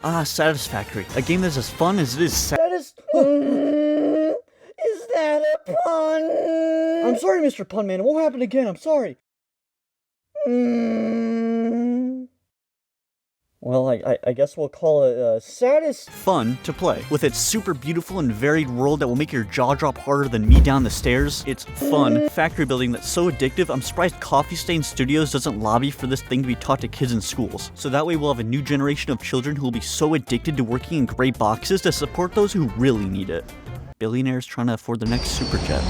Ah, Satisfactory, a game that's as fun as it is Is that a pun? I'm sorry, Mr. Punman. It won't happen again. I'm sorry. Well, I guess we'll call it fun to play. With its super beautiful and varied world that will make your jaw drop harder than me down the stairs, it's fun factory building that's so addictive, I'm surprised Coffee Stain Studios doesn't lobby for this thing to be taught to kids in schools. So that way we'll have a new generation of children who will be so addicted to working in gray boxes to support those who really need it. Billionaires trying to afford the next super jet.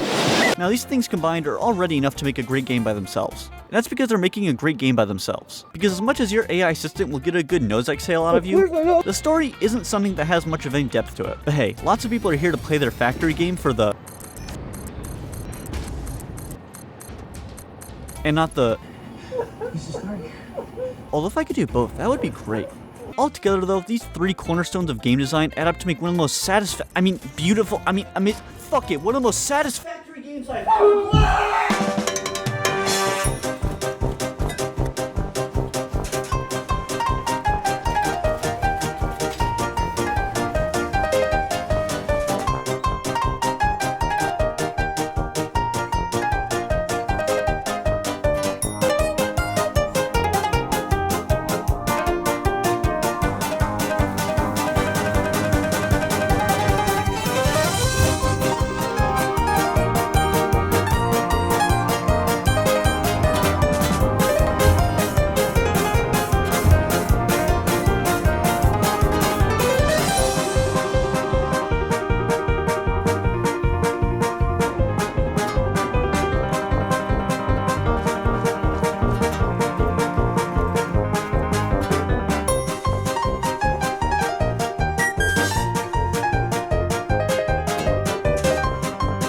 Now these things combined are already enough to make a great game by themselves. And that's because they're making a great game by themselves. Because as much as your AI assistant will get a good nose exhale out of you, the story isn't something that has much of any depth to it. But hey, lots of people are here to play their factory game for the... and not the... Although if I could do both, that would be great. Altogether though, these three cornerstones of game design add up to make one of the most beautiful, fuck it, one of the most satisfactory games I've ever played!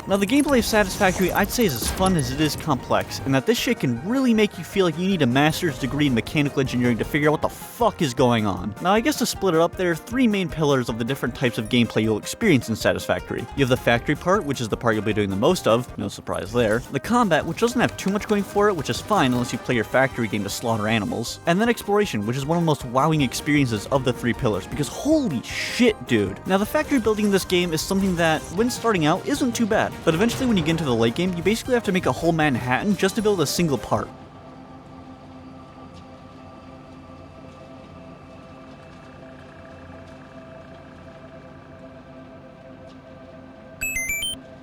Now the gameplay of Satisfactory I'd say is as fun as it is complex, and that this shit can really make you feel like you need a master's degree in mechanical engineering to figure out what the fuck is going on. Now I guess to split it up, there are three main pillars of the different types of gameplay you'll experience in Satisfactory. You have the factory part, which is the part you'll be doing the most of, no surprise there. The combat, which doesn't have too much going for it, which is fine unless you play your factory game to slaughter animals. And then exploration, which is one of the most wowing experiences of the three pillars, because holy shit, dude. Now the factory building in this game is something that, when starting out, isn't too bad. But eventually when you get into the late game, you basically have to make a whole Manhattan just to build a single part.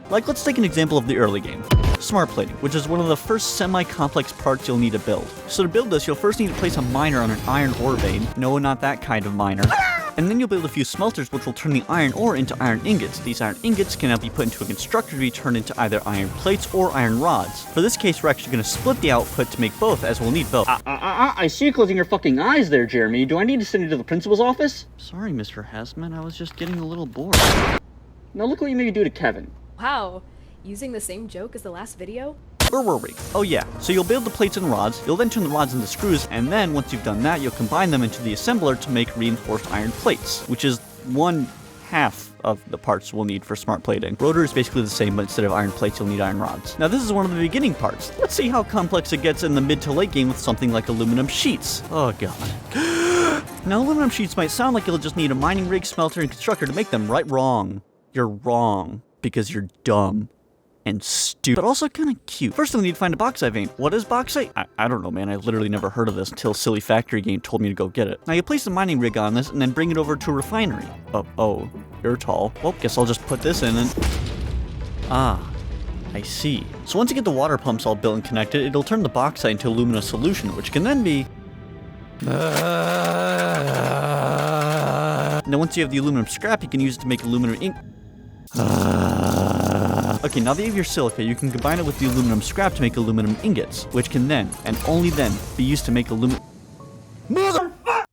Like, let's take an example of the early game. Smart plating, which is one of the first semi-complex parts you'll need to build. So to build this, you'll first need to place a miner on an iron ore vein. No, not that kind of miner. And then you'll build a few smelters which will turn the iron ore into iron ingots. These iron ingots can now be put into a constructor to be turned into either iron plates or iron rods. For this case, we're actually going to split the output to make both, as we'll need both. I see you closing your fucking eyes there, Jeremy. Do I need to send you to the principal's office? Sorry, Mr. Hasman, I was just getting a little bored. Now look what you made me do to Kevin. Wow, using the same joke as the last video? Where were we? Oh yeah, so you'll build the plates and rods, you'll then turn the rods into screws, and then once you've done that, you'll combine them into the assembler to make reinforced iron plates, which is 1/2 of the parts we'll need for smart plating. Rotor is basically the same, but instead of iron plates, you'll need iron rods. Now this is one of the beginning parts. Let's see how complex it gets in the mid to late game with something like aluminum sheets. Oh god. Now aluminum sheets might sound like you'll just need a mining rig, smelter, and constructor to make them, right? Wrong. You're wrong, because you're dumb. And stupid, but also kind of cute. First we'll need to find a bauxite vein. What is bauxite? I don't know, man. I literally never heard of this until Silly Factory Game told me to go get it. Now you place the mining rig on this and then bring it over to a refinery. Oh, you're tall. Well, guess I'll just put this in and... Ah, I see. So once you get the water pumps all built and connected, it'll turn the bauxite into aluminum solution, which can then be... Now once you have the aluminum scrap, you can use it to make aluminum ink. Okay, now that you have your silica, you can combine it with the aluminum scrap to make aluminum ingots, which can then, and only then, be used to make aluminum... Motherfucker!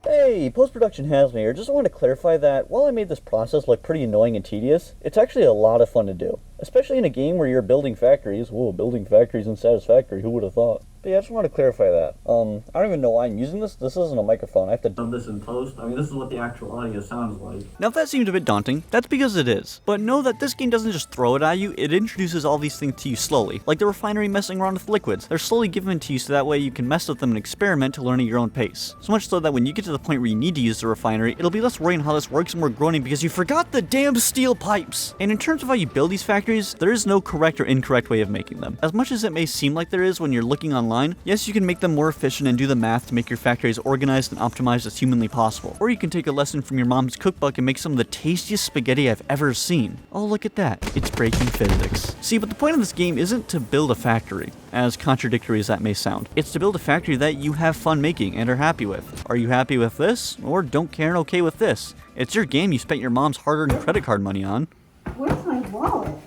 Hey, post-production has me here. Just want to clarify that while I made this process look pretty annoying and tedious, it's actually a lot of fun to do. Especially in a game where you're building factories. Whoa, building factories in Satisfactory, who would have thought? But yeah, I just want to clarify that. I don't even know why I'm using this. This isn't a microphone. I have to dub this in post. I mean, this is what the actual audio sounds like. Now if that seemed a bit daunting, that's because it is. But know that this game doesn't just throw it at you, it introduces all these things to you slowly. Like the refinery messing around with liquids. They're slowly given to you so that way you can mess with them and experiment to learn at your own pace. So much so that when you get to the point where you need to use the refinery, it'll be less worrying how this works and more groaning because you forgot the damn steel pipes! And in terms of how you build these factories, there is no correct or incorrect way of making them. As much as it may seem like there is when you're looking online, yes, you can make them more efficient and do the math to make your factories organized and optimized as humanly possible. Or you can take a lesson from your mom's cookbook and make some of the tastiest spaghetti I've ever seen. Oh, look at that. It's breaking physics. See, but the point of this game isn't to build a factory, as contradictory as that may sound. It's to build a factory that you have fun making and are happy with. Are you happy with this? Or don't care and okay with this? It's your game you spent your mom's hard-earned credit card money on. Where's my wallet?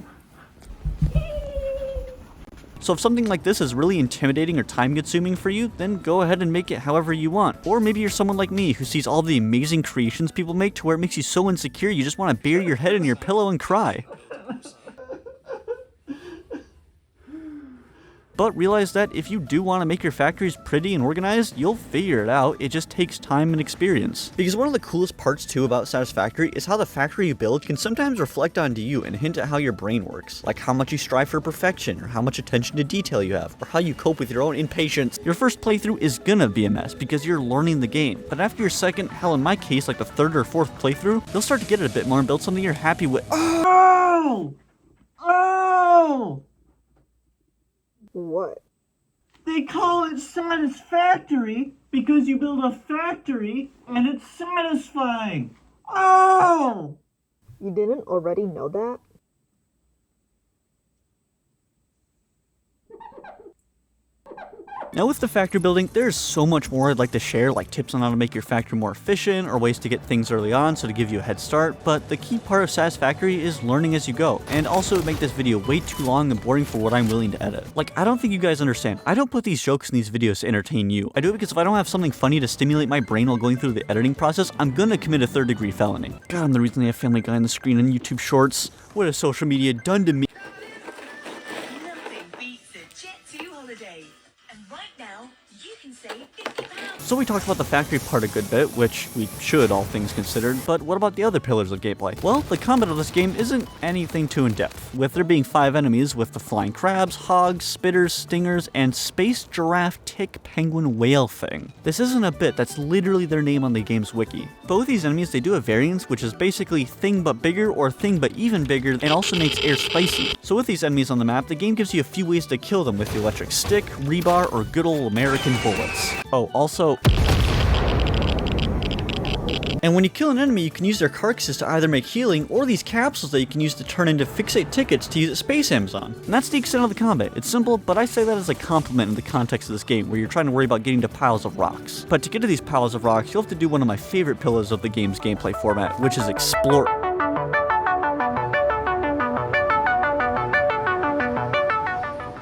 So if something like this is really intimidating or time-consuming for you, then go ahead and make it however you want. Or maybe you're someone like me who sees all the amazing creations people make to where it makes you so insecure you just want to bury your head in your pillow and cry. But realize that if you do want to make your factories pretty and organized, you'll figure it out. It just takes time and experience. Because one of the coolest parts too about Satisfactory is how the factory you build can sometimes reflect onto you and hint at how your brain works. Like how much you strive for perfection, or how much attention to detail you have, or how you cope with your own impatience. Your first playthrough is gonna be a mess because you're learning the game. But after your second, hell in my case like the third or fourth playthrough, you'll start to get it a bit more and build something you're happy with. Oh! Oh! What? They call it satisfactory because you build a factory and it's satisfying. Oh! You didn't already know that? Now with the factory building, there's so much more I'd like to share, like tips on how to make your factory more efficient, or ways to get things early on so to give you a head start, but the key part of Satisfactory is learning as you go, and also make this video way too long and boring for what I'm willing to edit. Like, I don't think you guys understand. I don't put these jokes in these videos to entertain you. I do it because if I don't have something funny to stimulate my brain while going through the editing process, I'm gonna commit a third-degree felony. God, I'm the reason they have Family Guy on the screen on YouTube Shorts. What has social media done to me? Nothing beats a Jet2 holiday. And right now, you can save £50. So we talked about the factory part a good bit, which we should, all things considered, but what about the other pillars of gameplay? Well, the combat of this game isn't anything too in-depth, with there being 5 enemies with the flying crabs, hogs, spitters, stingers, and space giraffe tick penguin whale thing. This isn't a bit, that's literally their name on the game's wiki. Both these enemies, they do a variance, which is basically thing but bigger or thing but even bigger, and also makes air spicy. So with these enemies on the map, the game gives you a few ways to kill them with the electric stick, rebar, or good old American bullets. Oh, also, and when you kill an enemy, you can use their carcasses to either make healing, or these capsules that you can use to turn into Ficsit tickets to use at Space Amazon. And that's the extent of the combat. It's simple, but I say that as a compliment in the context of this game, where you're trying to worry about getting to piles of rocks. But to get to these piles of rocks, you'll have to do one of my favorite pillars of the game's gameplay format, which is explore.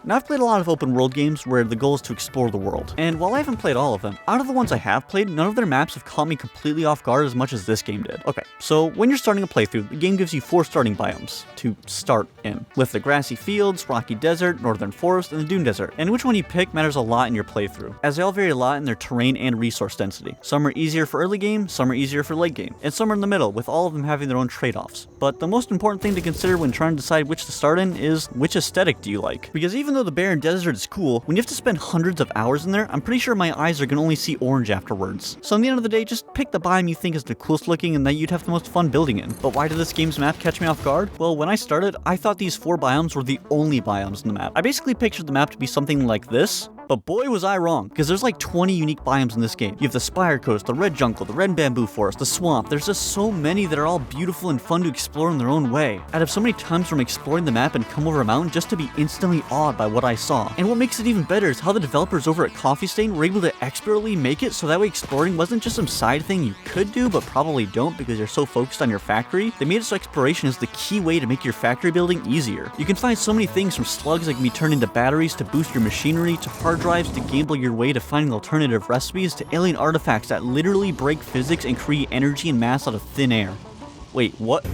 Now I've played a lot of open world games where the goal is to explore the world, and while I haven't played all of them, out of the ones I have played, none of their maps have caught me completely off guard as much as this game did. Okay, so when you're starting a playthrough, the game gives you 4 starting biomes to start in, with the grassy fields, rocky desert, northern forest, and the dune desert, and which one you pick matters a lot in your playthrough, as they all vary a lot in their terrain and resource density. Some are easier for early game, some are easier for late game, and some are in the middle, with all of them having their own trade-offs. But the most important thing to consider when trying to decide which to start in is, which aesthetic do you like? Because even though the barren desert is cool, when you have to spend hundreds of hours in there, I'm pretty sure my eyes are gonna only see orange afterwards. So in the end of the day, just pick the biome you think is the coolest looking and that you'd have the most fun building in. But why did this game's map catch me off guard? Well, when I started, I thought these 4 biomes were the only biomes in the map. I basically pictured the map to be something like this, but boy was I wrong, because there's like 20 unique biomes in this game. You have the Spire Coast, the Red Jungle, the Red Bamboo Forest, the Swamp. There's just so many that are all beautiful and fun to explore in their own way. I'd have so many times from exploring the map and come over a mountain just to be instantly awed by what I saw. And what makes it even better is how the developers over at Coffee Stain were able to expertly make it so that way exploring wasn't just some side thing you could do but probably don't because you're so focused on your factory. They made it so exploration is the key way to make your factory building easier. You can find so many things from slugs that can be turned into batteries to boost your machinery, to hard drives to gamble your way to finding alternative recipes, to alien artifacts that literally break physics and create energy and mass out of thin air. Wait, what?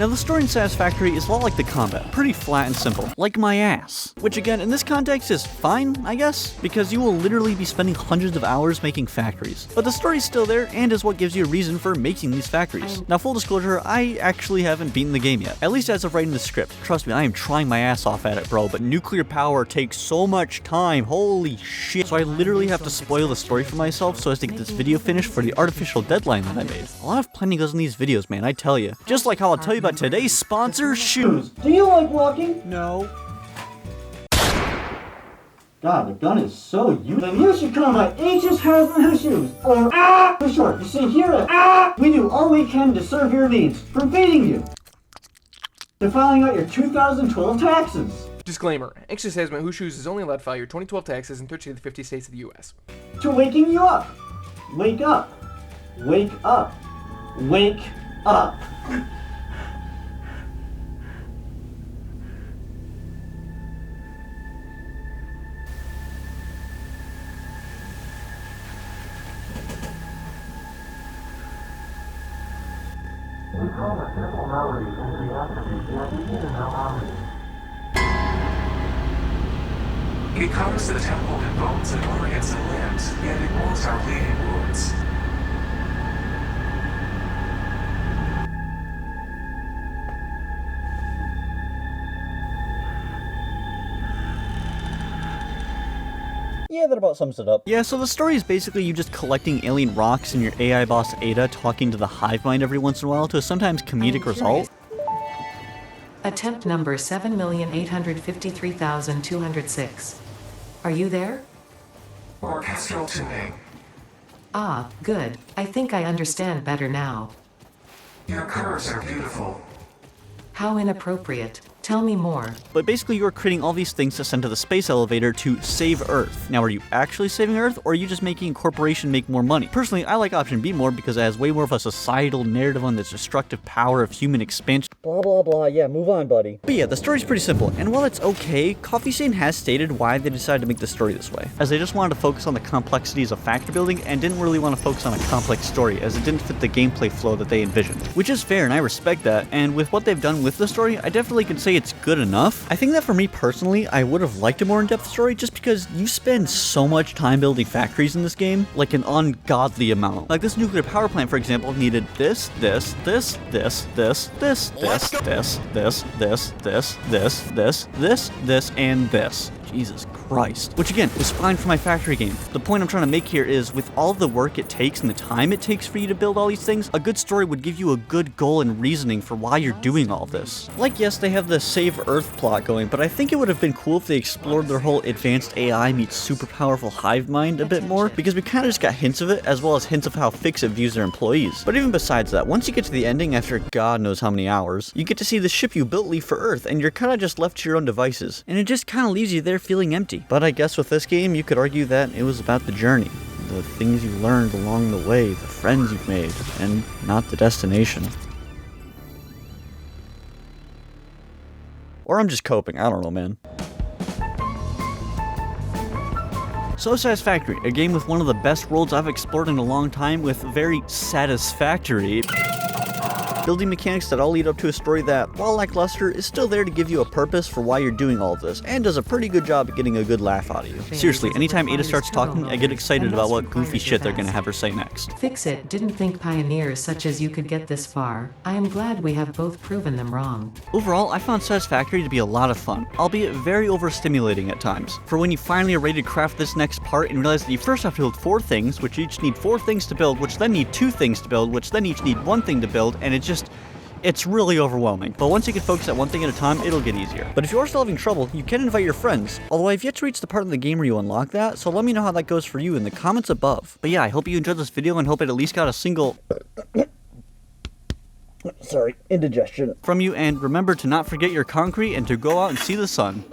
Now the story in Satisfactory is a lot like the combat, pretty flat and simple, like my ass. Which again, in this context is fine, I guess, because you will literally be spending hundreds of hours making factories. But the story's still there and is what gives you a reason for making these factories. Now full disclosure, I actually haven't beaten the game yet, at least as of writing the script. Trust me, I am trying my ass off at it, bro, but nuclear power takes so much time, holy shit. So I literally have to spoil the story for myself so as to get this video finished for the artificial deadline that I made. A lot of planning goes in these videos, man, I tell you. Just like how I'll tell you about today's sponsor, Shoes. Do you like walking? No. God, the gun is so useless. Then you should come by H's Hazmat Shoes, or for short. You see, here at we do all we can to serve your needs, from feeding you to filing out your 2012 taxes, Disclaimer, Anxious Hazmat Who Shoes is only allowed to file your 2012 taxes in 13 of the 50 states of the U.S. to waking you up. Wake up. Wake up. Wake up. It covers the temple in bones and organs and limbs, yet ignores our bleeding wounds. Yeah, that about sums it up. Yeah, so the story is basically you just collecting alien rocks and your AI boss Ada talking to the hive mind every once in a while to a sometimes comedic result. Attempt number 7,853,206. Are you there? Orchestral tuning. Ah, good. I think I understand better now. Your curves are beautiful. How inappropriate. Tell me more. But basically you're creating all these things to send to the space elevator to save Earth. Now are you actually saving Earth, or are you just making a corporation make more money? Personally, I like option B more because it has way more of a societal narrative on the destructive power of human expansion. Blah, blah, blah. Yeah, move on, buddy. But yeah, the story's pretty simple, and while it's okay, Coffee Stain has stated why they decided to make the story this way, as they just wanted to focus on the complexities of factory building and didn't really want to focus on a complex story, as it didn't fit the gameplay flow that they envisioned. Which is fair, and I respect that, and with what they've done with the story, I definitely can say it's good enough. I think that for me personally, I would have liked a more in-depth story just because you spend so much time building factories in this game, like an ungodly amount. Like this nuclear power plant, for example, needed this, this, this, this, this, this, this, this, this, this, this, this, this, this, this, and this. Jesus Christ. Which again, is fine for my factory game. The point I'm trying to make here is, with all of the work it takes and the time it takes for you to build all these things, a good story would give you a good goal and reasoning for why you're doing all this. Like, yes, they have the Save Earth plot going, but I think it would have been cool if they explored their whole advanced AI meets super powerful hive mind a bit more, because we kind of just got hints of it, as well as hints of how Ficsit views their employees. But even besides that, once you get to the ending after God knows how many hours, you get to see the ship you built leave for Earth, and you're kind of just left to your own devices. And it just kind of leaves you there feeling empty. But I guess with this game, you could argue that it was about the journey, the things you learned along the way, the friends you've made, and not the destination. Or I'm just coping, I don't know, man. So Satisfactory, a game with one of the best worlds I've explored in a long time, with very satisfactory building mechanics that all lead up to a story that, while lackluster, is still there to give you a purpose for why you're doing all of this, and does a pretty good job at getting a good laugh out of you. Seriously, anytime Ada starts talking, I get excited about what goofy shit they're gonna have her say next. Ficsit didn't think pioneers such as you could get this far. I am glad we have both proven them wrong. Overall, I found Satisfactory to be a lot of fun, albeit very overstimulating at times. For when you finally are ready to craft this next part and realize that you first have to build 4 things, which each need 4 things to build, which then need 2 things to build, which then each need 1 thing to build, and it's really overwhelming. But once you can focus at one thing at a time, it'll get easier. But if you are still having trouble, you can invite your friends. Although I've yet to reach the part of the game where you unlock that, so let me know how that goes for you in the comments above. But yeah, I hope you enjoyed this video and hope it at least got a single Sorry, indigestion from you, and remember to not forget your concrete and to go out and see the sun.